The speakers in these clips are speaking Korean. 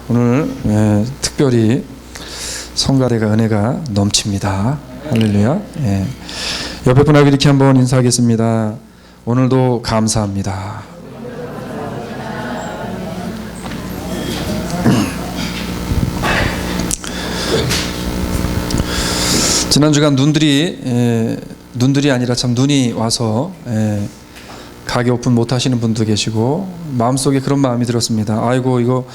오늘 특별히 성가대가 은혜가 넘칩니다. 할렐루야. 옆에 분하고 이렇게 한번 인사하겠습니다. 오늘도 감사합니다. 지난 주간 눈들이 아니라 참 눈이 와서 가게 오픈 못 하시는 분도 계시고 마음속에 그런 마음이 들었습니다. 아이고, 이거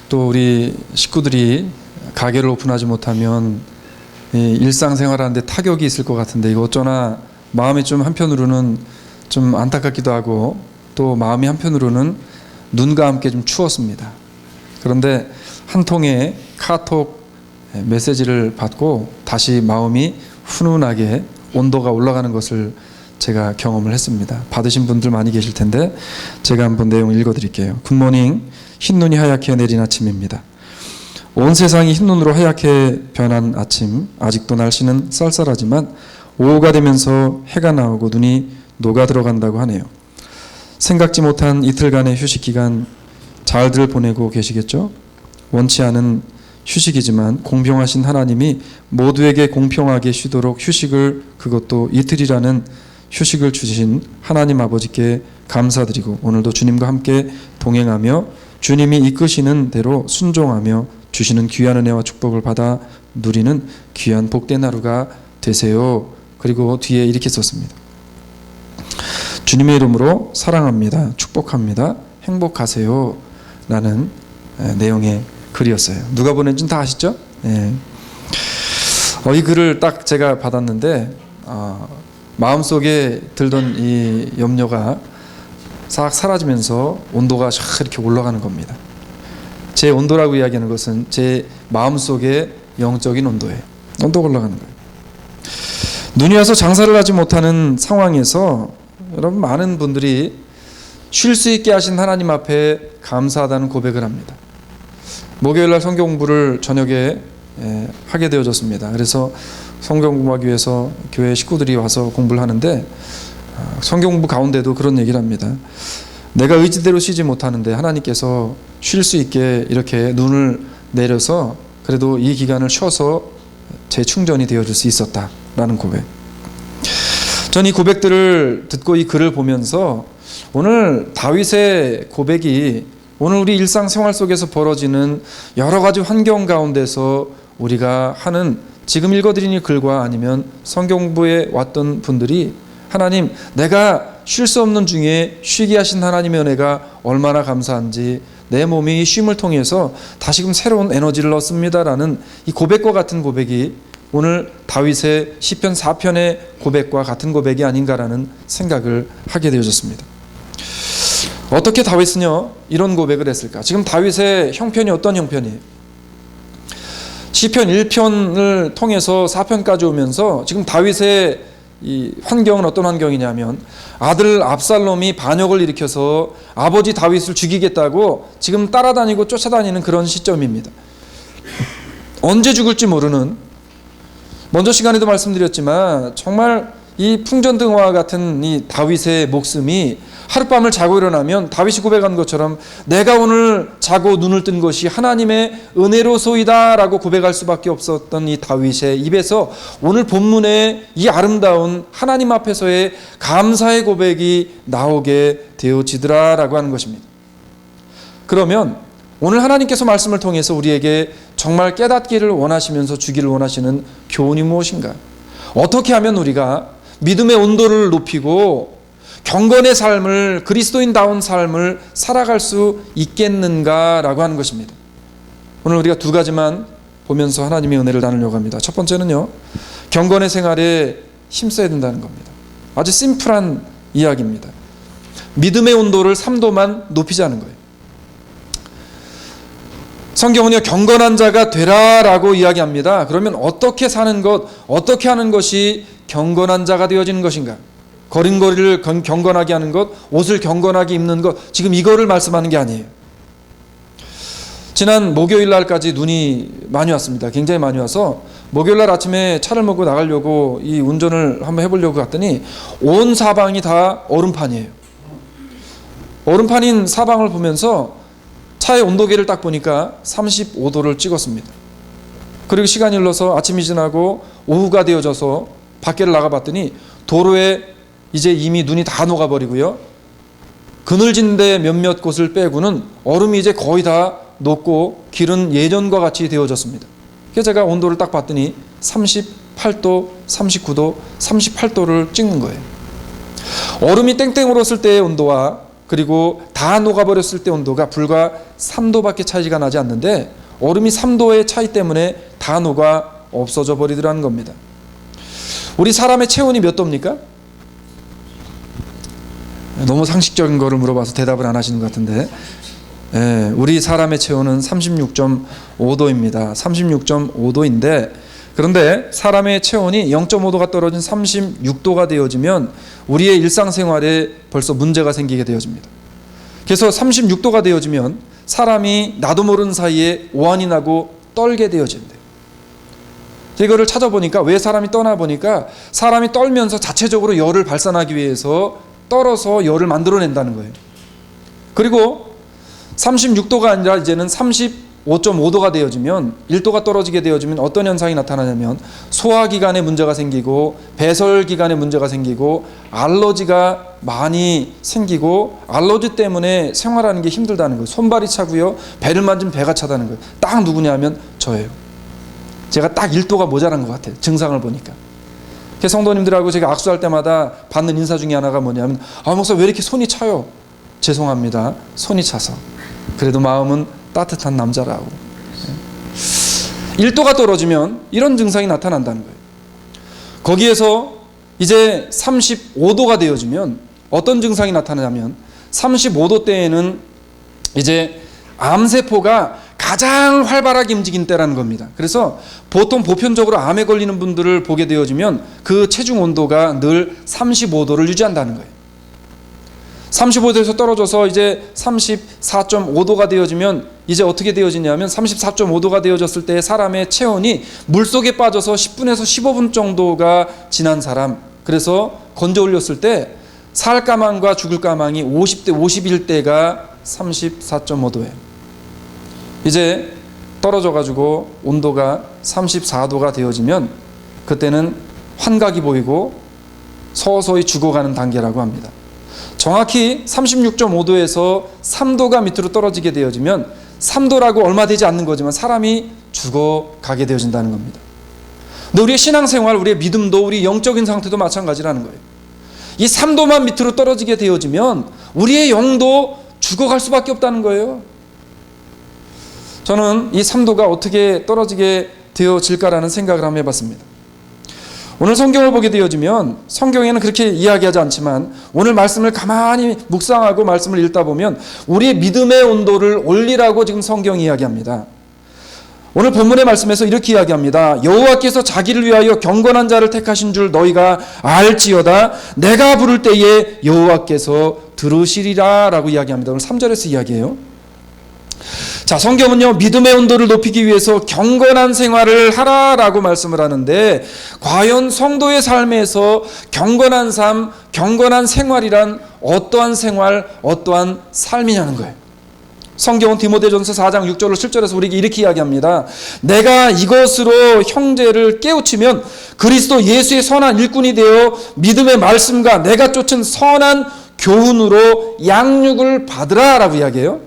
또 우리 식구들이 가게를 오픈하지 못하면 일상생활하는데 타격이 있을 것 같은데 이거 어쩌나 마음이 좀 한편으로는 좀 안타깝기도 하고 또 마음이 한편으로는 눈과 함께 좀 추웠습니다. 그런데 한 통의 카톡 메시지를 받고 다시 마음이 훈훈하게 온도가 올라가는 것을 제가 경험을 했습니다. 받으신 분들 많이 계실 텐데 제가 한번 내용을 읽어드릴게요. 굿모닝. 흰눈이 하얗게 내린 아침입니다. 온 세상이 흰눈으로 하얗게 변한 아침. 아직도 날씨는 쌀쌀하지만 오후가 되면서 해가 나오고 눈이 녹아 들어간다고 하네요. 생각지 못한 이틀간의 휴식 기간 잘들 보내고 계시겠죠? 원치 않은 휴식이지만 공평하신 하나님이 모두에게 공평하게 쉬도록 휴식을, 그것도 이틀이라는 휴식을 주신 하나님 아버지께 감사드리고 오늘도 주님과 함께 동행하며 주님이 이끄시는 대로 순종하며 주시는 귀한 은혜와 축복을 받아 누리는 귀한 복된 하루가 되세요. 그리고 뒤에 이렇게 썼습니다. 주님의 이름으로 사랑합니다. 축복합니다. 행복하세요. 라는 내용의 글이었어요. 누가 보낸지는 다 아시죠? 이 글을 딱 제가 받았는데 마음속에 들던 이 염려가 싹 사라지면서 온도가 샥 이렇게 올라가는 겁니다. 제 온도라고 이야기하는 것은 제 마음속의 영적인 온도예요. 온도가 올라가는 거예요. 눈이 와서 장사를 하지 못하는 상황에서 여러분 많은 분들이 쉴 수 있게 하신 하나님 앞에 감사하다는 고백을 합니다. 목요일날 성경 공부를 저녁에 하게 되어졌습니다. 그래서 성경 공부하기 위해서 교회 식구들이 와서 공부를 하는데 성경 공부 가운데도 그런 얘기를 합니다. 내가 의지대로 쉬지 못하는데 하나님께서 쉴 수 있게 이렇게 눈을 내려서 그래도 이 기간을 쉬어서 재충전이 되어줄 수 있었다라는 고백. 전 이 고백들을 듣고 이 글을 보면서 오늘 다윗의 고백이 오늘 우리 일상생활 속에서 벌어지는 여러 가지 환경 가운데서 우리가 하는 지금 읽어드린 이 글과 아니면 성경 공부에 왔던 분들이 하나님, 내가 쉴 수 없는 중에 쉬게 하신 하나님의 은혜가 얼마나 감사한지 내 몸이 쉼을 통해서 다시금 새로운 에너지를 얻습니다라는 이 고백과 같은 고백이 오늘 다윗의 시편 4편의 고백과 같은 고백이 아닌가라는 생각을 하게 되어졌습니다. 어떻게 다윗은요 이런 고백을 했을까? 지금 다윗의 형편이 어떤 형편이에요? 시편 1편을 통해서 4편까지 오면서 지금 다윗의 이 환경은 어떤 환경이냐면 아들 압살롬이 반역을 일으켜서 아버지 다윗을 죽이겠다고 지금 따라다니고 쫓아다니는 그런 시점입니다. 언제 죽을지 모르는, 먼저 시간에도 말씀드렸지만 정말 이 풍전등화와 같은 이 다윗의 목숨이 하룻밤을 자고 일어나면 다윗이 고백한 것처럼 내가 오늘 자고 눈을 뜬 것이 하나님의 은혜로소이다 라고 고백할 수밖에 없었던 이 다윗의 입에서 오늘 본문의 이 아름다운 하나님 앞에서의 감사의 고백이 나오게 되어지더라 라고 하는 것입니다. 그러면 오늘 하나님께서 말씀을 통해서 우리에게 정말 깨닫기를 원하시면서 주기를 원하시는 교훈이 무엇인가? 어떻게 하면 우리가 믿음의 온도를 높이고 경건의 삶을, 그리스도인다운 삶을 살아갈 수 있겠는가라고 하는 것입니다. 오늘 우리가 두 가지만 보면서 하나님의 은혜를 나누려고 합니다. 첫 번째는요, 경건의 생활에 힘써야 된다는 겁니다. 아주 심플한 이야기입니다. 믿음의 온도를 3도만 높이자는 거예요. 성경은요, 경건한 자가 되라라고 이야기합니다. 그러면 어떻게 사는 것, 어떻게 하는 것이 경건한 자가 되어지는 것인가? 걸음걸이를 경건하게 하는 것, 옷을 경건하게 입는 것, 지금 이거를 말씀하는 게 아니에요. 지난 목요일 날까지 눈이 많이 왔습니다. 굉장히 많이 와서 목요일 날 아침에 차를 몰고 나가려고 이 운전을 한번 해보려고 갔더니 온 사방이 다 얼음판이에요. 얼음판인 사방을 보면서 차의 온도계를 딱 보니까 35도를 찍었습니다. 그리고 시간이 흘러서 아침이 지나고 오후가 되어져서 밖에를 나가봤더니 도로에 이제 이미 눈이 다 녹아버리고요. 그늘진 데 몇몇 곳을 빼고는 얼음이 이제 거의 다 녹고 길은 예전과 같이 되어졌습니다. 그래서 제가 온도를 딱 봤더니 38도, 39도, 38도를 찍는 거예요. 얼음이 땡땡 얼었을 때의 온도와 그리고 다 녹아버렸을 때 온도가 불과 3도밖에 차이가 나지 않는데 얼음이 3도의 차이 때문에 다 녹아 없어져 버리더라는 겁니다. 우리 사람의 체온이 몇 도입니까? 너무 상식적인 거를 물어봐서 대답을 안 하시는 것 같은데, 우리 사람의 체온은 36.5도입니다. 36.5도인데 그런데 사람의 체온이 0.5도가 떨어진 36도가 되어지면 우리의 일상생활에 벌써 문제가 생기게 되어집니다. 그래서 36도가 되어지면 사람이 나도 모르는 사이에 오한이 나고 떨게 되어진대요. 이거를 찾아보니까 왜 사람이 떠나 보니까 사람이 떨면서 자체적으로 열을 발산하기 위해서 떨어서 열을 만들어낸다는 거예요. 그리고 36도가 아니라 이제는 35.5도가 되어지면 1도가 떨어지게 되어지면 어떤 현상이 나타나냐면 소화기관에 문제가 생기고 배설기관에 문제가 생기고 알러지가 많이 생기고 알러지 때문에 생활하는 게 힘들다는 거예요. 손발이 차고요. 배를 만지면 배가 차다는 거예요. 딱 누구냐면 저예요. 제가 딱 1도가 모자란 것 같아요. 증상을 보니까. 성도님들하고 제가 악수할 때마다 받는 인사 중에 하나가 뭐냐면 목사 왜 이렇게 손이 차요? 죄송합니다. 손이 차서. 그래도 마음은 따뜻한 남자라고. 1도가 떨어지면 이런 증상이 나타난다는 거예요. 거기에서 이제 35도가 되어지면 어떤 증상이 나타나냐면 35도 때에는 이제 암세포가 가장 활발하게 움직인 때라는 겁니다. 그래서 보통 보편적으로 암에 걸리는 분들을 보게 되어지면 그 체중 온도가 늘 35도를 유지한다는 거예요. 35도에서 떨어져서 이제 34.5도가 되어지면 이제 어떻게 되어지냐면 34.5도가 되어졌을 때 사람의 체온이 물속에 빠져서 10분에서 15분 정도가 지난 사람, 그래서 건져 올렸을 때 살 까망과 죽을 까망이 50대 51대가 34.5도예요. 이제 떨어져 가지고 온도가 34도가 되어지면 그때는 환각이 보이고 서서히 죽어가는 단계라고 합니다. 정확히 36.5도에서 3도가 밑으로 떨어지게 되어지면 3도라고 얼마 되지 않는 거지만 사람이 죽어가게 되어진다는 겁니다. 근데 우리의 신앙생활, 우리의 믿음도, 우리 영적인 상태도 마찬가지라는 거예요. 이 3도만 밑으로 떨어지게 되어지면 우리의 영도 죽어갈 수밖에 없다는 거예요. 저는 이 3도가 어떻게 떨어지게 되어질까라는 생각을 한번 해봤습니다. 오늘 성경을 보게 되어지면 성경에는 그렇게 이야기하지 않지만 오늘 말씀을 가만히 묵상하고 말씀을 읽다 보면 우리의 믿음의 온도를 올리라고 지금 성경이 이야기합니다. 오늘 본문의 말씀에서 이렇게 이야기합니다. 여호와께서 자기를 위하여 경건한 자를 택하신 줄 너희가 알지어다. 내가 부를 때에 여호와께서 들으시리라 라고 이야기합니다. 오늘 3절에서 이야기해요. 자, 성경은요, 믿음의 온도를 높이기 위해서 경건한 생활을 하라라고 말씀을 하는데 과연 성도의 삶에서 경건한 삶, 경건한 생활이란 어떠한 생활, 어떠한 삶이냐는 거예요. 성경은 디모데전서 4장 6절로 7절에서 우리에게 이렇게 이야기합니다. 내가 이것으로 형제를 깨우치면 그리스도 예수의 선한 일꾼이 되어 믿음의 말씀과 내가 쫓은 선한 교훈으로 양육을 받으라 라고 이야기해요.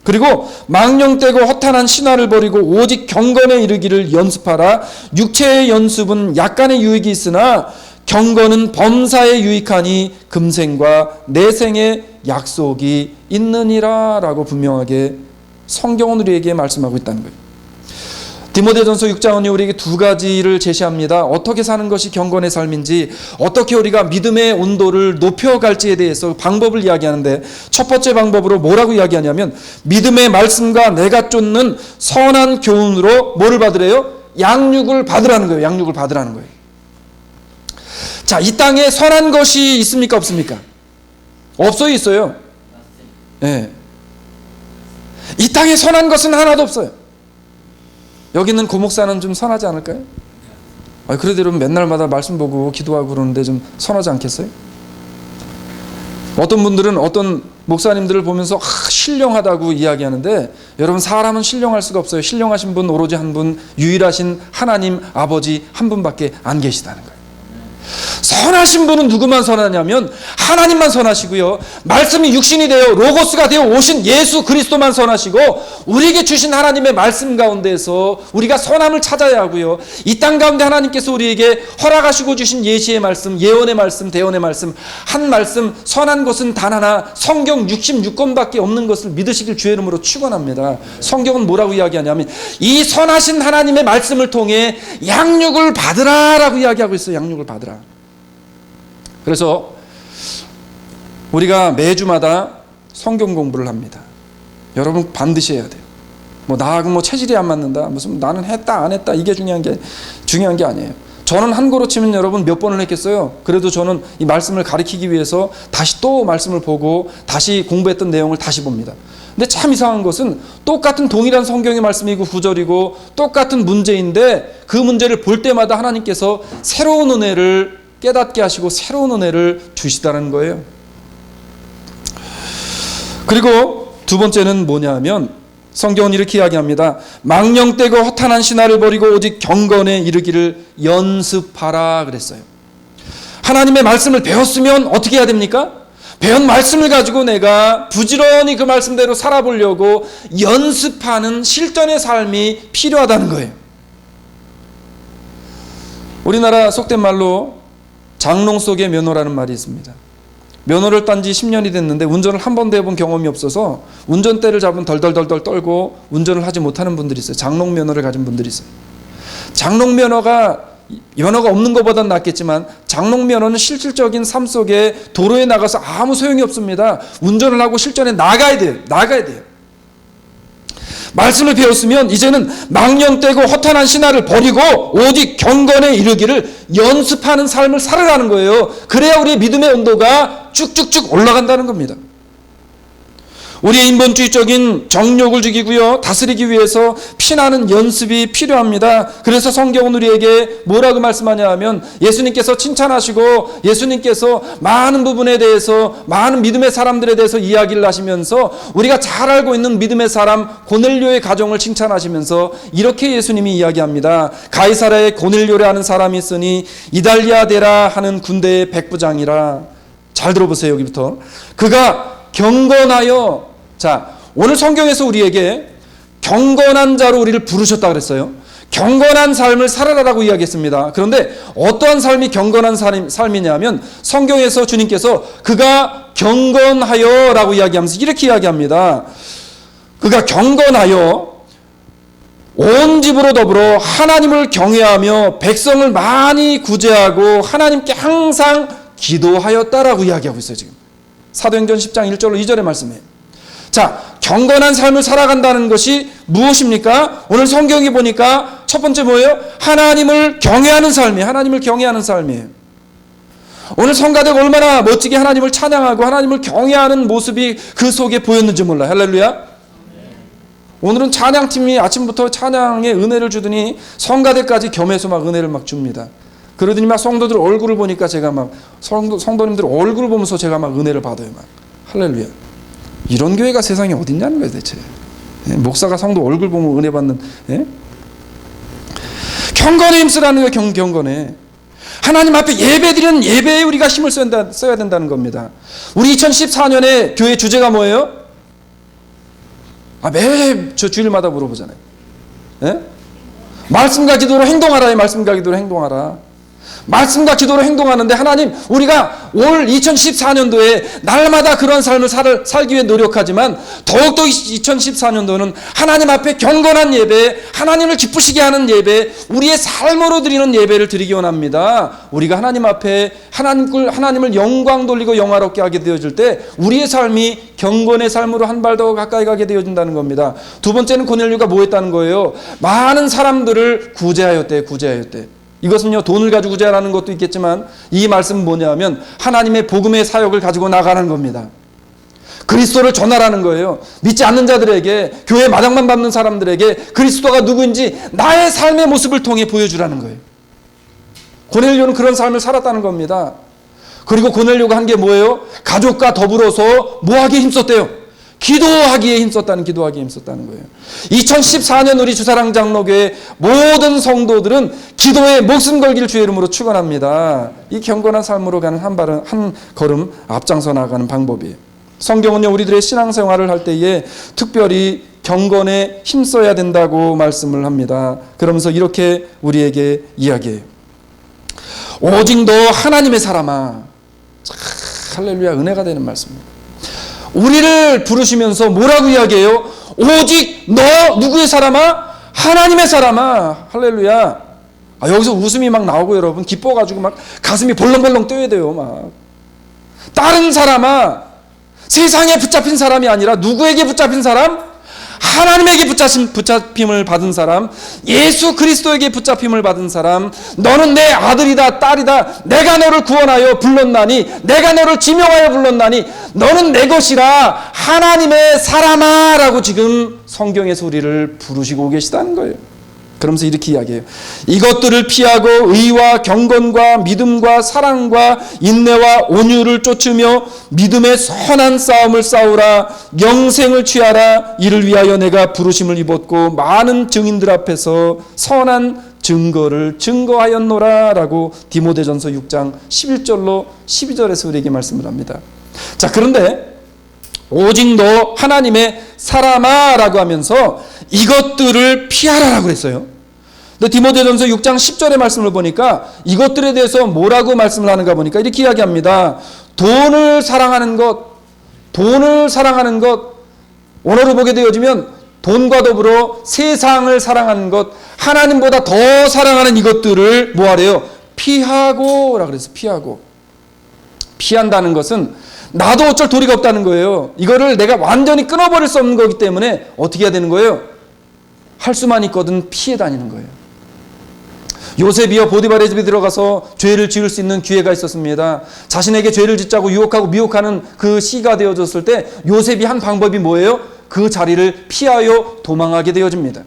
그리고 망령되고 허탄한 신화를 버리고 오직 경건에 이르기를 연습하라. 육체의 연습은 약간의 유익이 있으나 경건은 범사에 유익하니 금생과 내생의 약속이 있느니라 라고 분명하게 성경은 우리에게 말씀하고 있다는 거예요. 디모데전서 6장은 우리에게 두 가지를 제시합니다. 어떻게 사는 것이 경건의 삶인지, 어떻게 우리가 믿음의 온도를 높여갈지에 대해서 방법을 이야기하는데 첫 번째 방법으로 뭐라고 이야기하냐면 믿음의 말씀과 내가 쫓는 선한 교훈으로 뭐를 받으래요? 양육을 받으라는 거예요. 양육을 받으라는 거예요. 자, 이 땅에 선한 것이 있습니까? 없습니까? 없어요? 있어요? 네. 이 땅에 선한 것은 하나도 없어요. 여기 있는 고목사는 좀 선하지 않을까요? 그래도 여러분 맨날마다 말씀 보고 기도하고 그러는데 좀 선하지 않겠어요? 어떤 분들은 어떤 목사님들을 보면서 신령하다고 이야기하는데, 여러분, 사람은 신령할 수가 없어요. 신령하신 분 오로지 한 분, 유일하신 하나님 아버지 한 분밖에 안 계시다는 거예요. 선하신 분은 누구만 선하냐면 하나님만 선하시고요, 말씀이 육신이 되어 로고스가 되어 오신 예수 그리스도만 선하시고, 우리에게 주신 하나님의 말씀 가운데에서 우리가 선함을 찾아야 하고요, 이 땅 가운데 하나님께서 우리에게 허락하시고 주신 예시의 말씀, 예언의 말씀, 대언의 말씀, 한 말씀, 선한 것은 단 하나, 성경 66권밖에 없는 것을 믿으시길 주의 이름으로 축원합니다. 성경은 뭐라고 이야기하냐면 이 선하신 하나님의 말씀을 통해 양육을 받으라라고 이야기하고 있어요. 양육을 받으라. 그래서 우리가 매주마다 성경 공부를 합니다. 여러분 반드시 해야 돼요. 나하고 체질이 안 맞는다, 무슨 나는 했다 안 했다, 이게 중요한 게 아니에요. 저는 한 고로 치면 여러분 몇 번을 했겠어요? 그래도 저는 이 말씀을 가리키기 위해서 다시 또 말씀을 보고 다시 공부했던 내용을 다시 봅니다. 근데 참 이상한 것은 똑같은 동일한 성경의 말씀이고 구절이고 똑같은 문제인데, 그 문제를 볼 때마다 하나님께서 새로운 은혜를 깨닫게 하시고 새로운 은혜를 주시다는 거예요. 그리고 두 번째는 뭐냐 하면, 성경은 이렇게 이야기합니다. 망령되고 허탄한 신화를 버리고 오직 경건에 이르기를 연습하라 그랬어요. 하나님의 말씀을 배웠으면 어떻게 해야 됩니까? 배운 말씀을 가지고 내가 부지런히 그 말씀대로 살아보려고 연습하는 실전의 삶이 필요하다는 거예요. 우리나라 속된 말로 장롱 속의 면허라는 말이 있습니다. 면허를 딴 지 10년이 됐는데 운전을 한 번도 해본 경험이 없어서 운전대를 잡으면 덜덜덜덜 떨고 운전을 하지 못하는 분들이 있어요. 장롱 면허를 가진 분들이 있어요. 장롱 면허가 없는 것보단 낫겠지만, 장롱 면허는 실질적인 삶 속에 도로에 나가서 아무 소용이 없습니다. 운전을 하고 실전에 나가야 돼요. 말씀을 배웠으면 이제는 망령되고 허탄한 신화를 버리고 오직 경건에 이르기를 연습하는 삶을 살아가는 거예요. 그래야 우리의 믿음의 온도가 쭉쭉쭉 올라간다는 겁니다. 우리의 인본주의적인 정욕을 죽이고요, 다스리기 위해서 피나는 연습이 필요합니다. 그래서 성경은 우리에게 뭐라고 말씀하냐 하면, 예수님께서 칭찬하시고 예수님께서 많은 부분에 대해서, 많은 믿음의 사람들에 대해서 이야기를 하시면서 우리가 잘 알고 있는 믿음의 사람 고넬료의 가정을 칭찬하시면서 이렇게 예수님이 이야기합니다. 가이사라에 고넬료라는 사람이 있으니 이달리아 데라 하는 군대의 백부장이라. 잘 들어보세요. 여기부터. 그가 경건하여, 자, 오늘 성경에서 우리에게 경건한 자로 우리를 부르셨다 그랬어요. 경건한 삶을 살아라라고 이야기했습니다. 그런데 어떠한 삶이 경건한 삶이냐면, 성경에서 주님께서 그가 경건하여 라고 이야기하면서 이렇게 이야기합니다. 그가 경건하여 온 집으로 더불어 하나님을 경외하며 백성을 많이 구제하고 하나님께 항상 기도하였다라고 이야기하고 있어요. 지금 사도행전 10장 1절로 2절의 말씀이에요. 자, 경건한 삶을 살아간다는 것이 무엇입니까? 오늘 성경에 보니까 첫 번째 뭐예요? 하나님을 경외하는 삶이에요. 하나님을 경외하는 삶이에요. 오늘 성가대가 얼마나 멋지게 하나님을 찬양하고 하나님을 경외하는 모습이 그 속에 보였는지 몰라요. 할렐루야. 오늘은 찬양팀이 아침부터 찬양에 은혜를 주더니 성가대까지 겸해서 막 은혜를 막 줍니다. 그러더니 막 성도들 얼굴을 보니까 제가 막 성도님들 얼굴을 보면서 제가 막 은혜를 받아요. 막 할렐루야. 이런 교회가 세상에 어딨냐는 거예요 대체. 목사가 성도 얼굴 보면 은혜 받는. 경건에 힘쓰라는 거예요. 경건에. 하나님 앞에 예배드리는 예배에 우리가 힘을 써야 된다는 겁니다. 우리 2014년에 교회 주제가 뭐예요? 매 주일마다 물어보잖아요. 말씀과 기도로 행동하라. 말씀과 기도로 행동하라. 말씀과 기도로 행동하는데, 하나님, 우리가 올 2014년도에 날마다 그런 삶을 살기 위해 노력하지만 더욱더 2014년도는 하나님 앞에 경건한 예배, 하나님을 기쁘시게 하는 예배, 우리의 삶으로 드리는 예배를 드리기 원합니다. 우리가 하나님 앞에 하나님을 영광 돌리고 영화롭게 하게 되어질 때 우리의 삶이 경건의 삶으로 한 발 더 가까이 가게 되어진다는 겁니다. 두 번째는 고넬료가 뭐 했다는 거예요? 많은 사람들을 구제하였대. 이것은요, 돈을 가지고 구제하라는 것도 있겠지만 이 말씀은 뭐냐면 하나님의 복음의 사역을 가지고 나가는 겁니다. 그리스도를 전하라는 거예요. 믿지 않는 자들에게, 교회 마당만 밟는 사람들에게 그리스도가 누구인지 나의 삶의 모습을 통해 보여주라는 거예요. 고넬료는 그런 삶을 살았다는 겁니다. 그리고 보내려고 한 게 뭐예요? 가족과 더불어서 뭐하기에 힘썼대요? 기도하기에 힘썼다는 거예요. 2014년 우리 주사랑 장로교회 모든 성도들은 기도에 목숨 걸기를 주의 이름으로 축원합니다. 이 경건한 삶으로 가는 한 걸음 앞장서 나가는 방법이에요. 성경은요, 우리들의 신앙생활을 할 때에 특별히 경건에 힘써야 된다고 말씀을 합니다. 그러면서 이렇게 우리에게 이야기해요. 오직 너 하나님의 사람아. 할렐루야, 은혜가 되는 말씀입니다. 우리를 부르시면서 뭐라고 이야기해요? 오직 너 누구의 사람아? 하나님의 사람아. 할렐루야. 여기서 웃음이 막 나오고 여러분 기뻐가지고 막 가슴이 벌렁벌렁 뛰어야 돼요. 막 다른 사람아, 세상에 붙잡힌 사람이 아니라 누구에게 붙잡힌 사람? 하나님에게 붙잡힘을 받은 사람, 예수 그리스도에게 붙잡힘을 받은 사람. 너는 내 아들이다 딸이다. 내가 너를 구원하여 불렀나니, 내가 너를 지명하여 불렀나니 너는 내 것이라 하나님의 사람아 라고 지금 성경에서 우리를 부르시고 계시다는 거예요. 그러면서 이렇게 이야기해요. 이것들을 피하고 의와 경건과 믿음과 사랑과 인내와 온유를 쫓으며 믿음의 선한 싸움을 싸우라. 영생을 취하라. 이를 위하여 내가 부르심을 입었고 많은 증인들 앞에서 선한 증거를 증거하였노라 라고 디모데전서 6장 11절로 12절에서 우리에게 말씀을 합니다. 자, 그런데 오직 너 하나님의 사람아 라고 하면서 이것들을 피하라라고 그랬어요. 근데 디모데전서 6장 10절의 말씀을 보니까 이것들에 대해서 뭐라고 말씀을 하는가 보니까 이렇게 이야기합니다. 돈을 사랑하는 것, 원어로 보게 되어지면 돈과 더불어 세상을 사랑하는 것, 하나님보다 더 사랑하는 이것들을 뭐하래요? 피하고 라고 그랬어요. 피한다는 것은 나도 어쩔 도리가 없다는 거예요. 이거를 내가 완전히 끊어버릴 수 없는 거기 때문에 어떻게 해야 되는 거예요? 할 수만 있거든 피해 다니는 거예요. 요셉이요, 보디발의 집에 들어가서 죄를 지을 수 있는 기회가 있었습니다. 자신에게 죄를 짓자고 유혹하고 미혹하는 그 시가 되어졌을 때 요셉이 한 방법이 뭐예요? 그 자리를 피하여 도망하게 되어집니다.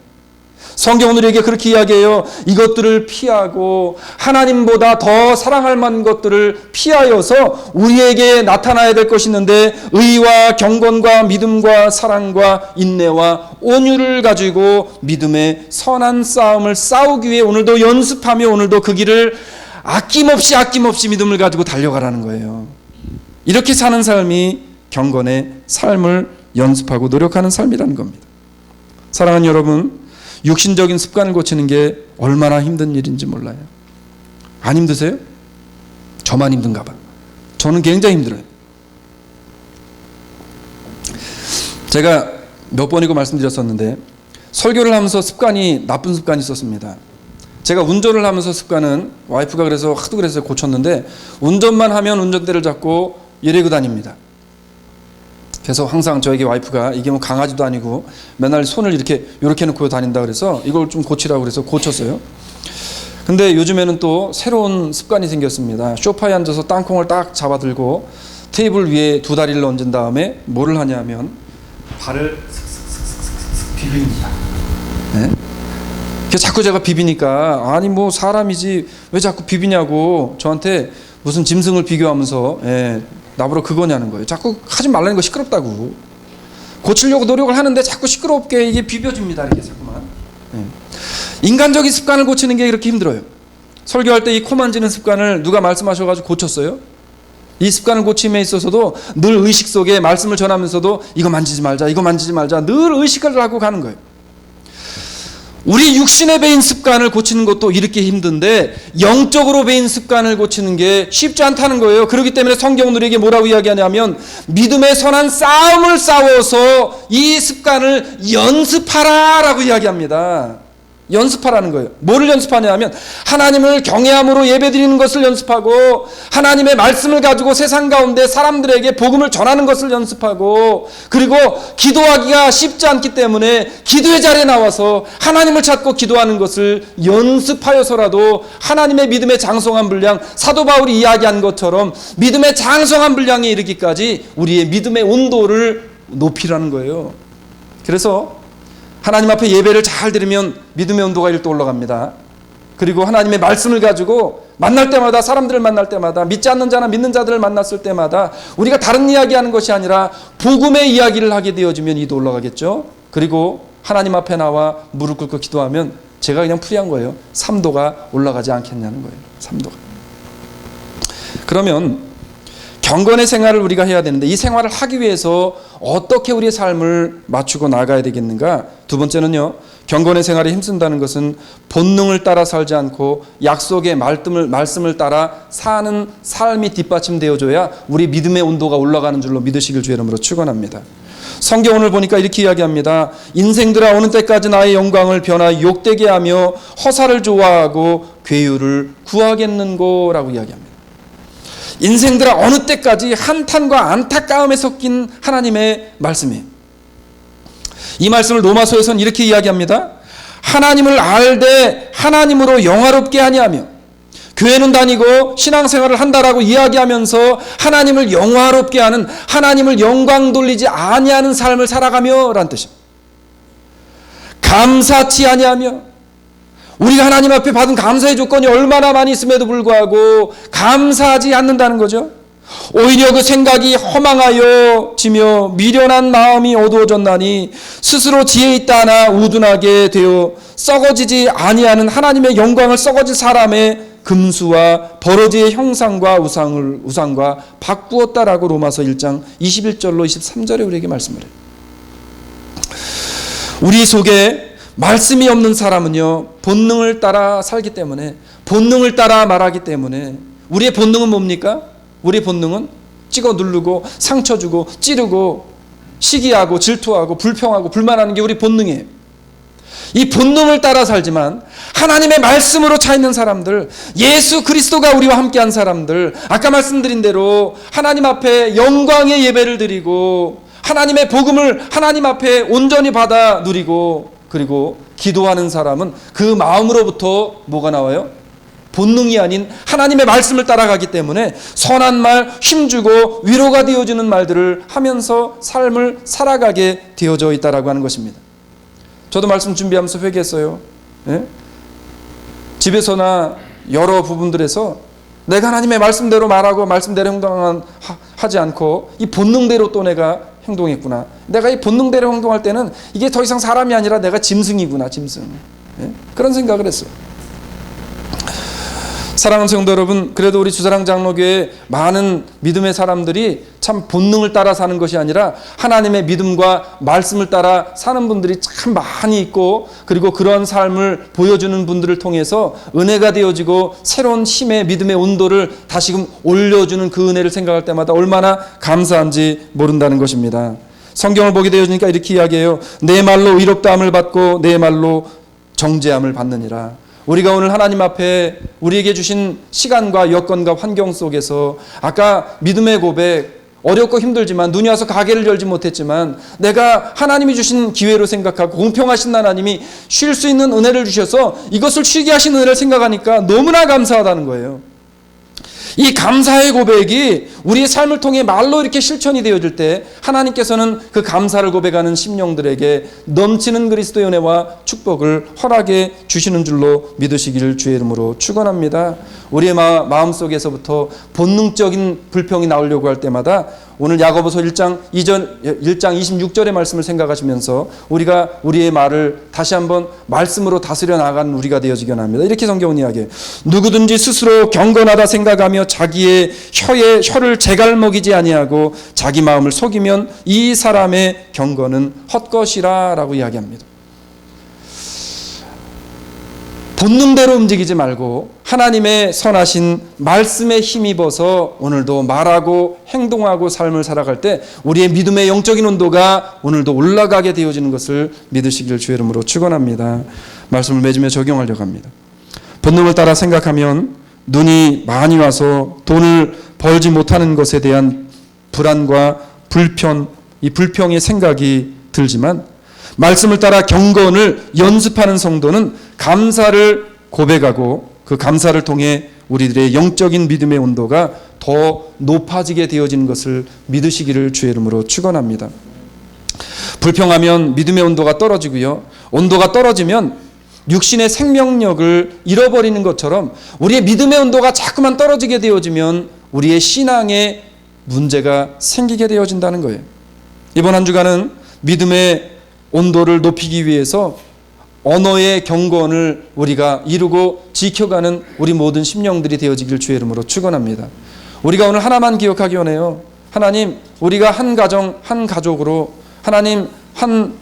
성경은 우리에게 그렇게 이야기해요. 이것들을 피하고 하나님보다 더 사랑할 만한 것들을 피하여서 우리에게 나타나야 될 것이 있는데 의와 경건과 믿음과 사랑과 인내와 온유를 가지고 믿음의 선한 싸움을 싸우기 위해 오늘도 연습하며 오늘도 그 길을 아낌없이 믿음을 가지고 달려가라는 거예요. 이렇게 사는 삶이 경건의 삶을 연습하고 노력하는 삶이라는 겁니다. 사랑하는 여러분, 육신적인 습관을 고치는 게 얼마나 힘든 일인지 몰라요. 안 힘드세요? 저만 힘든가 봐. 저는 굉장히 힘들어요. 제가 몇 번이고 말씀드렸었는데 설교를 하면서 나쁜 습관이 있었습니다. 제가 운전을 하면서 습관은 와이프가 그래서 하도 그래서 고쳤는데 운전만 하면 운전대를 잡고 이러고 다닙니다. 그래서 항상 저에게 와이프가 이게 뭐 강아지도 아니고 맨날 손을 이렇게 놓고 다닌다 그래서 이걸 좀 고치라고 그래서 고쳤어요. 근데 요즘에는 또 새로운 습관이 생겼습니다. 소파에 앉아서 땅콩을 딱 잡아들고 테이블 위에 두 다리를 얹은 다음에 뭐를 하냐면 발을 슥슥슥슥 비빕니다. 네? 자꾸 제가 비비니까 아니 뭐 사람이지 왜 자꾸 비비냐고 저한테 무슨 짐승을 비교하면서 나보러 그거냐는 거예요. 자꾸 하지 말라는 거 시끄럽다고. 고치려고 노력을 하는데 자꾸 시끄럽게 이게 비벼집니다. 이렇게 자꾸만. 인간적인 습관을 고치는 게 이렇게 힘들어요. 설교할 때 이 코 만지는 습관을 누가 말씀하셔가지고 고쳤어요. 이 습관을 고침에 있어서도 늘 의식 속에 말씀을 전하면서도 이거 만지지 말자 늘 의식을 하고 가는 거예요. 우리 육신에 배인 습관을 고치는 것도 이렇게 힘든데 영적으로 배인 습관을 고치는 게 쉽지 않다는 거예요. 그렇기 때문에 성경은 우리에게 뭐라고 이야기하냐면 믿음의 선한 싸움을 싸워서 이 습관을 연습하라 라고 이야기합니다. 연습하라는 거예요. 뭐를 연습하냐 면 하나님을 경외함으로 예배드리는 것을 연습하고 하나님의 말씀을 가지고 세상 가운데 사람들에게 복음을 전하는 것을 연습하고 그리고 기도하기가 쉽지 않기 때문에 기도의 자리에 나와서 하나님을 찾고 기도하는 것을 연습하여서라도 하나님의 믿음의 장성한 분량, 사도 바울이 이야기한 것처럼 믿음의 장성한 분량에 이르기까지 우리의 믿음의 온도를 높이라는 거예요. 그래서 하나님 앞에 예배를 잘 드리면 믿음의 온도가 1도 올라갑니다. 그리고 하나님의 말씀을 가지고 만날 때마다, 사람들을 만날 때마다, 믿지 않는 자나 믿는 자들을 만났을 때마다 우리가 다른 이야기하는 것이 아니라 복음의 이야기를 하게 되어지면 이도 올라가겠죠. 그리고 하나님 앞에 나와 무릎 꿇고 기도하면 제가 그냥 풀이한 거예요. 3도가 올라가지 않겠냐는 거예요. 3도가. 그러면 경건의 생활을 우리가 해야 되는데, 이 생활을 하기 위해서 어떻게 우리의 삶을 맞추고 나가야 되겠는가? 두 번째는요, 경건의 생활에 힘쓴다는 것은 본능을 따라 살지 않고 약속의 말씀을 따라 사는 삶이 뒷받침되어줘야 우리 믿음의 온도가 올라가는 줄로 믿으시길 주의 이름으로 축원합니다. 성경을 보니까 이렇게 이야기합니다. 인생들아, 어느 때까지 나의 영광을 변하여 욕되게 하며 허사를 좋아하고 괴유를 구하겠는고? 라고 이야기합니다. 인생들아, 어느 때까지 한탄과 안타까움에 섞인 하나님의 말씀이에요. 이 말씀을 로마서에서는 이렇게 이야기합니다. 하나님을 알되 하나님으로 영화롭게 하냐며, 교회는 다니고 신앙생활을 한다라고 이야기하면서 하나님을 영화롭게 하는, 하나님을 영광 돌리지 아니하는 삶을 살아가며 라는 뜻입니다. 감사치 아니하며, 우리가 하나님 앞에 받은 감사의 조건이 얼마나 많이 있음에도 불구하고 감사하지 않는다는 거죠. 오히려 그 생각이 허망하여지며 미련한 마음이 어두워졌나니 스스로 지혜 있다 하나 우둔하게 되어 썩어지지 아니하는 하나님의 영광을 썩어질 사람의 금수와 버러지의 형상과 우상과 바꾸었다라고 로마서 1장 21절로 23절에 우리에게 말씀을 해요. 우리 속에 말씀이 없는 사람은요, 본능을 따라 살기 때문에, 본능을 따라 말하기 때문에, 우리의 본능은 뭡니까? 우리의 본능은 찍어 누르고 상처 주고 찌르고 시기하고 질투하고 불평하고 불만하는 게 우리 본능이에요. 이 본능을 따라 살지만 하나님의 말씀으로 차 있는 사람들, 예수 그리스도가 우리와 함께한 사람들, 아까 말씀드린 대로 하나님 앞에 영광의 예배를 드리고 하나님의 복음을 하나님 앞에 온전히 받아 누리고, 그리고 기도하는 사람은 그 마음으로부터 뭐가 나와요? 본능이 아닌 하나님의 말씀을 따라가기 때문에 선한 말, 힘주고 위로가 되어주는 말들을 하면서 삶을 살아가게 되어져 있다라고 하는 것입니다. 저도 말씀 준비하면서 회개했어요. 예? 집에서나 여러 부분들에서 내가 하나님의 말씀대로 말하고 말씀대로 행동하지 않고 이 본능대로 또 내가 행동했구나. 내가 이 본능대로 행동할 때는 이게 더 이상 사람이 아니라 내가 짐승이구나, 짐승. 예? 그런 생각을 했어요. 사랑하는 성도 여러분, 그래도 우리 주사랑 장로교회 많은 믿음의 사람들이 참 본능을 따라 사는 것이 아니라 하나님의 믿음과 말씀을 따라 사는 분들이 참 많이 있고, 그리고 그런 삶을 보여주는 분들을 통해서 은혜가 되어지고 새로운 힘의 믿음의 온도를 다시금 올려주는 그 은혜를 생각할 때마다 얼마나 감사한지 모른다는 것입니다. 성경을 보게 되어지니까 이렇게 이야기해요. 내 말로 의롭다함을 받고 내 말로 정죄함을 받느니라. 우리가 오늘 하나님 앞에 우리에게 주신 시간과 여건과 환경 속에서 아까 믿음의 고백, 어렵고 힘들지만 눈이 와서 가게를 열지 못했지만 내가 하나님이 주신 기회로 생각하고 공평하신 하나님이 쉴 수 있는 은혜를 주셔서 이것을 쉬게 하신 은혜를 생각하니까 너무나 감사하다는 거예요. 이 감사의 고백이 우리의 삶을 통해 말로 이렇게 실천이 되어질 때 하나님께서는 그 감사를 고백하는 심령들에게 넘치는 그리스도의 은혜와 축복을 허락해 주시는 줄로 믿으시기를 주의 이름으로 축원합니다. 우리의 마음속에서부터 본능적인 불평이 나오려고 할 때마다 오늘 야고보서 1장 26절의 말씀을 생각하시면서 우리가 우리의 말을 다시 한번 말씀으로 다스려 나가는 우리가 되어지기 원합니다. 이렇게 성경은 이야기해요. 누구든지 스스로 경건하다 생각하며 자기의 혀를 제갈먹이지 아니하고 자기 마음을 속이면 이 사람의 경건은 헛것이라 라고 이야기합니다. 본능대로 움직이지 말고 하나님의 선하신 말씀에 힘입어서 오늘도 말하고 행동하고 삶을 살아갈 때 우리의 믿음의 영적인 온도가 오늘도 올라가게 되어지는 것을 믿으시기를 주의 이름으로 축원합니다. 말씀을 맺으며 적용하려고 합니다. 본능을 따라 생각하면 눈이 많이 와서 돈을 벌지 못하는 것에 대한 불안과 불편, 이 불평의 생각이 들지만 말씀을 따라 경건을 연습하는 성도는 감사를 고백하고 그 감사를 통해 우리들의 영적인 믿음의 온도가 더 높아지게 되어지는 것을 믿으시기를 주의 이름으로 축원합니다. 불평하면 믿음의 온도가 떨어지고요. 온도가 떨어지면 육신의 생명력을 잃어버리는 것처럼 우리의 믿음의 온도가 자꾸만 떨어지게 되어지면 우리의 신앙에 문제가 생기게 되어진다는 거예요. 이번 한 주간은 믿음의 온도를 높이기 위해서 언어의 경건을 우리가 이루고 지켜가는 우리 모든 심령들이 되어지길 주의 이름으로 축원합니다. 우리가 오늘 하나만 기억하기 원해요. 하나님, 우리가 한 가정, 한 가족으로, 하나님 한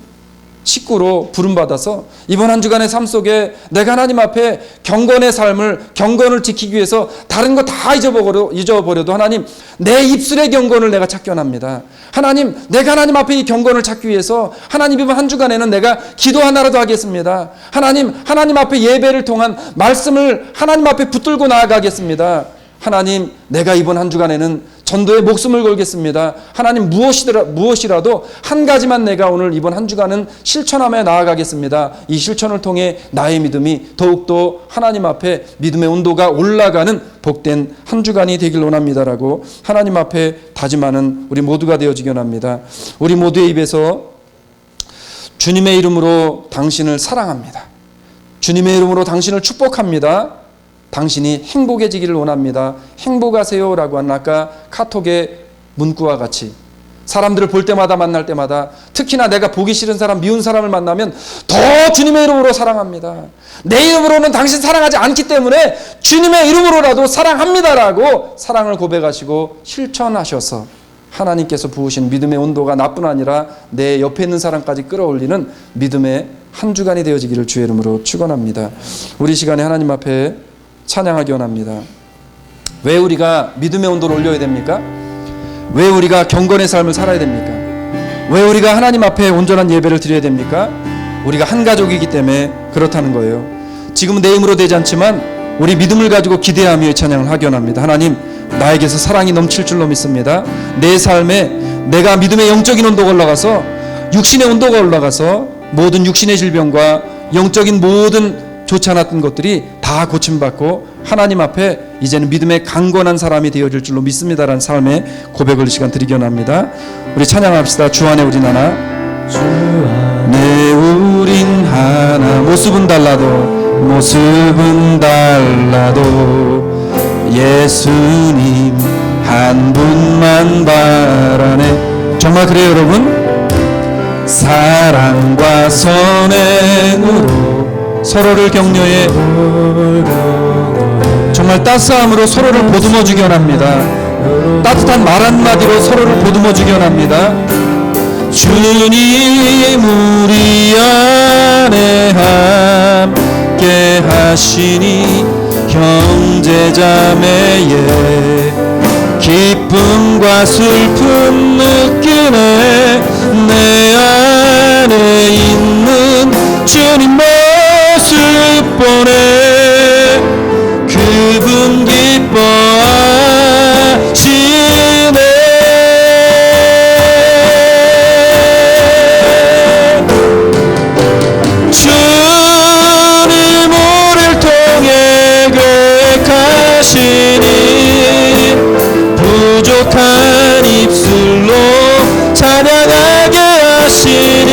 식구로 부름받아서 이번 한 주간의 삶 속에 내가 하나님 앞에 경건의 삶을, 경건을 지키기 위해서 다른 거 다 잊어버려도 하나님, 내 입술의 경건을 내가 찾기 원합니다. 하나님, 내가 하나님 앞에 이 경건을 찾기 위해서 하나님 이번 한 주간에는 내가 기도 하나라도 하겠습니다. 하나님 앞에 예배를 통한 말씀을 하나님 앞에 붙들고 나아가겠습니다. 하나님, 내가 이번 한 주간에는 전도에 목숨을 걸겠습니다. 하나님, 무엇이라도 한 가지만 내가 오늘 이번 한 주간은 실천하며 나아가겠습니다. 이 실천을 통해 나의 믿음이 더욱더 하나님 앞에 믿음의 온도가 올라가는 복된 한 주간이 되길 원합니다라고 하나님 앞에 다짐하는 우리 모두가 되어지기 원합니다. 우리 모두의 입에서 주님의 이름으로 당신을 사랑합니다. 주님의 이름으로 당신을 축복합니다. 당신이 행복해지기를 원합니다. 행복하세요 라고 한 아까 카톡의 문구와 같이 사람들을 볼 때마다 만날 때마다 특히나 내가 보기 싫은 사람, 미운 사람을 만나면 더 주님의 이름으로 사랑합니다. 내 이름으로는 당신 사랑하지 않기 때문에 주님의 이름으로라도 사랑합니다라고 사랑을 고백하시고 실천하셔서 하나님께서 부으신 믿음의 온도가 나뿐 아니라 내 옆에 있는 사람까지 끌어올리는 믿음의 한 주간이 되어지기를 주의 이름으로 축원합니다. 우리 시간에 하나님 앞에 찬양하기 원합니다. 왜 우리가 믿음의 온도를 올려야 됩니까? 왜 우리가 경건의 삶을 살아야 됩니까? 왜 우리가 하나님 앞에 온전한 예배를 드려야 됩니까? 우리가 한 가족이기 때문에 그렇다는 거예요. 지금은 내 힘으로 되지 않지만 우리 믿음을 가지고 기대하며 찬양을 하기 원합니다. 하나님, 나에게서 사랑이 넘칠 줄로 믿습니다. 내 삶에 내가 믿음의 영적인 온도가 올라가서 육신의 온도가 올라가서 모든 육신의 질병과 영적인 모든 좋지 않았던 것들이 다 고침받고 하나님 앞에 이제는 믿음의 강건한 사람이 되어질 줄로 믿습니다라는 삶의 고백을 이 시간 드리기 원합니다. 우리 찬양합시다. 주 안에 우린 하나, 주 안에 우린 하나. 모습은 달라도 예수님 한 분만 바라네. 정말 그래요 여러분? 사랑과 선의 눈으로 서로를 격려해 정말 따스함으로 서로를 보듬어 주기 원합니다. 따뜻한 말 한마디로 서로를 보듬어 주기 원합니다. 주님 우리 안에 함께 하시니 형제자매의 기쁨과 슬픔 느끼네. 내 안에 있는 주님 모습 보네. 그분 기뻐하시네. 주님 우리를 통해 계획하시니 부족한 입술로 찬양하게 하시니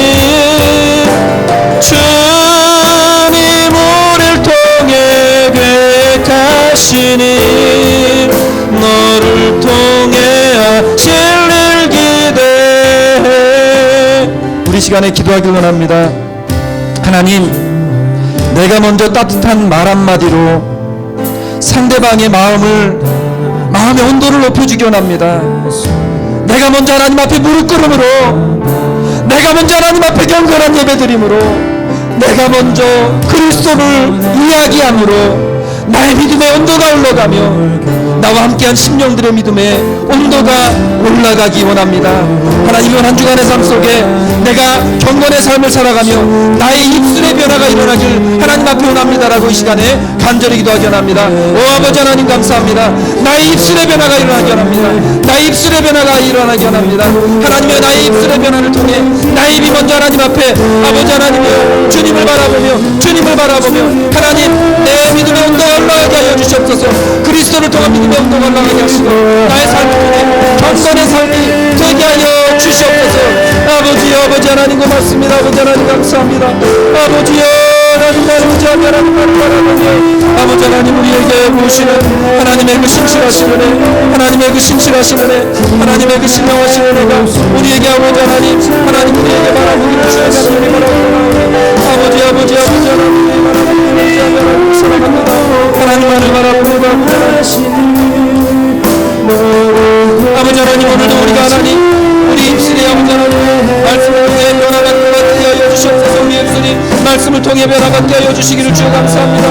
주님 우리를 통해 계획하시니 너를 통해 하실 일 기대해. 우리 시간에 기도하길 원합니다. 하나님, 내가 먼저 따뜻한 말 한마디로 상대방의 마음의 온도를 높여주기 원합니다. 내가 먼저 하나님 앞에 무릎 꿇음으로, 내가 먼저 하나님 앞에 경건한 예배드림으로, 내가 먼저 그리스도를 이야기함으로 나의 믿음의 온도가 올라가며 나와 함께한 심령들의 믿음의 온도가 올라가기 원합니다. 하나님, 이번 한 주간의 삶 속에 내가 경건의 삶을 살아가며 나의 입술의 변화가 일어나길 하나님 앞에 원합니다라고 이 시간에 간절히 기도하기 원합니다. 오 아버지 하나님 감사합니다. 나의 입술의 변화가 일어나기 원합니다. 나의 입술의 변화가 일어나기 원합니다. 하나님의 나의 입술의 변화를 통해 나의 입이 먼저 하나님 앞에 아버지 하나님이여 주님을 바라보며 하나님 내 믿음의 온도가 올라가게 하여 주시옵소서. 그리스도를 통한 믿음의 온도가 올라가게 하시고 나의 삶을 통해 경건의 삶이 되게 하여 주시옵소서. 아버지 하나님 고맙습니다. 아버지 하나님 감사합니다. 아버지여 하나님 의지하며 하나님만을 바라보며 아버지 하나님 우리에게 보시는 하나님의 그 신실하신 은혜, 하나님의 그 신실하신 은혜, 하나님의 그 신령하신 은혜가 우리에게 아버지 하나님 우리에게 바라보기를 주여서 우리 바라보나 아버지 하나님 바라보기를 사랑합니다. 하나님만을 바라봅니다. 아버지 하나님 오늘도 우리가 하나님 우리 입술이 아버지 하나님 말씀을 통해 변화받는 것 같게 하여 주시옵소서. 우리 입술이 말씀을 통해 변화받게 하여 주시기를 주여 감사합니다.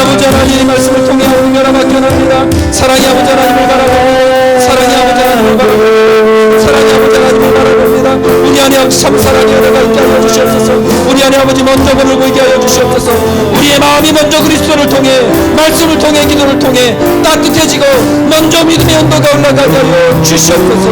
아버지 하나님 말씀을 통해 변화받게 합니다. 사랑이 아버지 하나님을 바라보고 사랑이 아버지 하나님을 바라보고 사랑이 아버지 하나님을 바라봅니다. 우리 안에 아버지 참 사랑의 은혜가 있게 하여 주시옵소서. 우리 안에 아버지 먼저 본을 보이게 하여 주시옵소서. 우리의 마음이 먼저 그리스도를 통해 말씀을 통해 기도를 통해 따뜻해지고 먼저 믿음의 온도가 올라가게 하여 주시옵소서.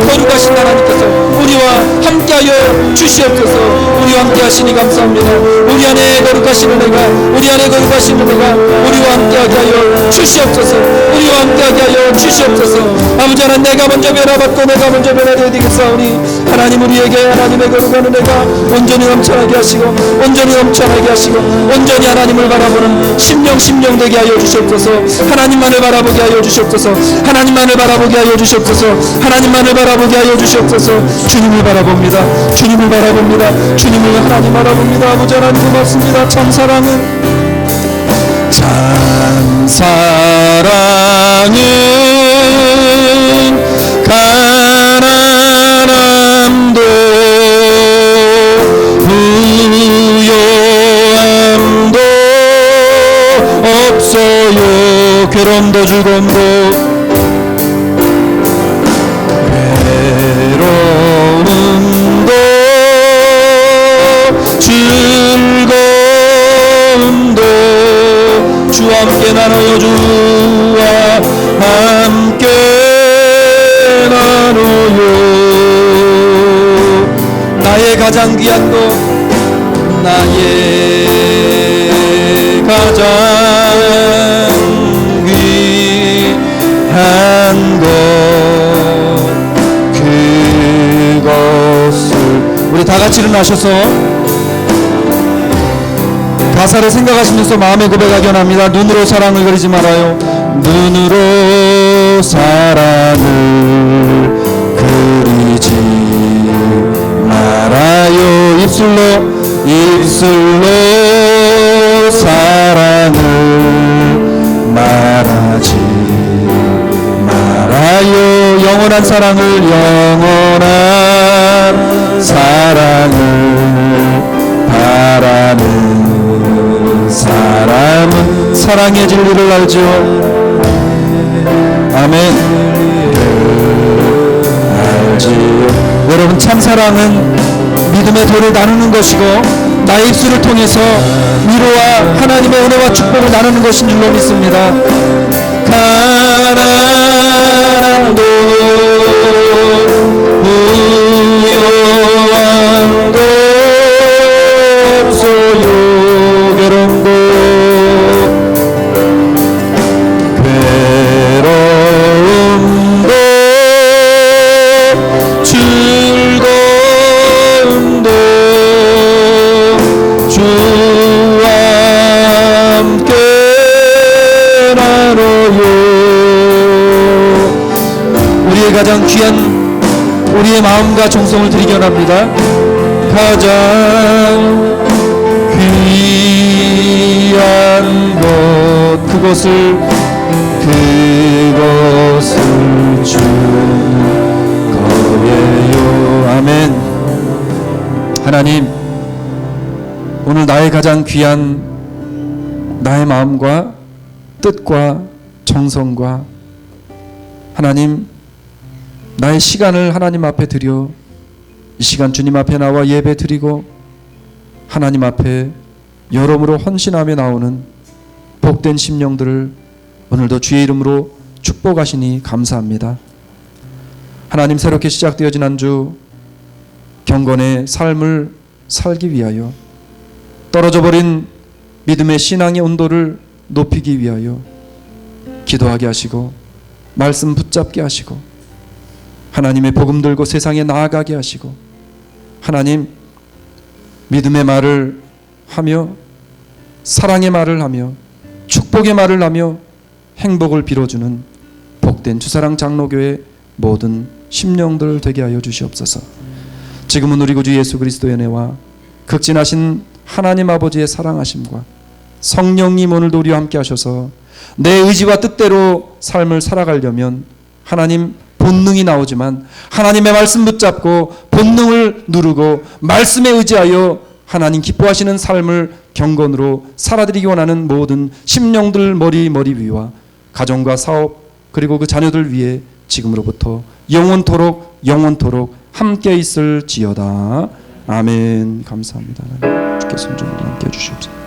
거룩하신 하나님께서 우리와 함께하여 주시옵소서. 우리와 함께하시니 감사합니다. 우리 안에 거룩하신 은혜가 우리 안에 거룩하신 은혜가 우리와 함께하게 하여 주시옵소서. 우리와 함께하게 하여 주시옵소서. 아버지 하나님 내가 먼저 변화받고 내가 먼저 변화되어 되겠사오니 하나님 우리에게 하나님의 거룩한 은혜가 온전히 넘쳐나게 하시고 온전히 넘쳐나게 하시고 온전히 하나님을 바라보는 심령 되게 하여 주시옵소서. 하나님만을 바라보게 하여 주시옵소서. 하나님만을 바라보게 하여 주시옵소서. 하나님만을 바라보게 하여 주시옵소서. 주님을 바라봅니다. 주님을 바라봅니다. 주님을 하나님 바라봅니다. 아버지 하나님 고맙습니다. 참사랑은 가난함도 부요함도 없어요. 괴로움도 즐거움도 즐거움도 주와 함께 나눠요. 주와 함께 나눠요. 나의 가장 귀한 것 나의 가장 귀한 것 그것을 우리 다 같이 일어나셔서 가사를 생각하시면서 마음의 고백하기 원합니다. 눈으로 사랑을 그리지 말아요. 눈으로 사랑을 그리지 말아요. 입술로 사랑을 말하지 말아요. 영원한 사랑을 바라는 사람은 사랑의 진리를 알죠. 아멘. 알지요. 여러분 참사랑은 믿음의 돌을 나누는 것이고 나의 입술을 통해서 위로와 하나님의 은혜와 축복을 나누는 것인 줄로 믿습니다. 가난함도 부요함도 없어요. 괴로움도 즐거움도 주와 함께 나눠요. 우리의 가장 귀한 우리의 마음과 정성을 드리기 원합니다. 가장 귀한 것 그것을 주는 거예요. 아멘. 하나님 오늘 나의 가장 귀한 나의 마음과 뜻과 정성과 하나님 나의 시간을 하나님 앞에 드려 이 시간 주님 앞에 나와 예배 드리고 하나님 앞에 여러모로 헌신하며 나오는 복된 심령들을 오늘도 주의 이름으로 축복하시니 감사합니다. 하나님 새롭게 시작되어진 한 주 경건의 삶을 살기 위하여 떨어져 버린 믿음의 신앙의 온도를 높이기 위하여 기도하게 하시고 말씀 붙잡게 하시고 하나님의 복음 들고 세상에 나아가게 하시고 하나님 믿음의 말을 하며 사랑의 말을 하며 축복의 말을 하며 행복을 빌어주는 복된 주사랑 장로교회 모든 심령들 되게 하여 주시옵소서. 지금은 우리 구주 예수 그리스도의 은혜와 극진하신 하나님 아버지의 사랑하심과 성령님 오늘도 우리와 함께 하셔서 내 의지와 뜻대로 삶을 살아가려면 하나님 본능이 나오지만 하나님의 말씀 붙잡고 본능을 누르고 말씀에 의지하여 하나님 기뻐하시는 삶을 경건으로 살아드리기 원하는 모든 심령들 머리 위와 가정과 사업 그리고 그 자녀들 위해 지금으로부터 영원토록 함께 있을지어다. 아멘. 감사합니다. 주께서 좀 함께 해주시옵소서.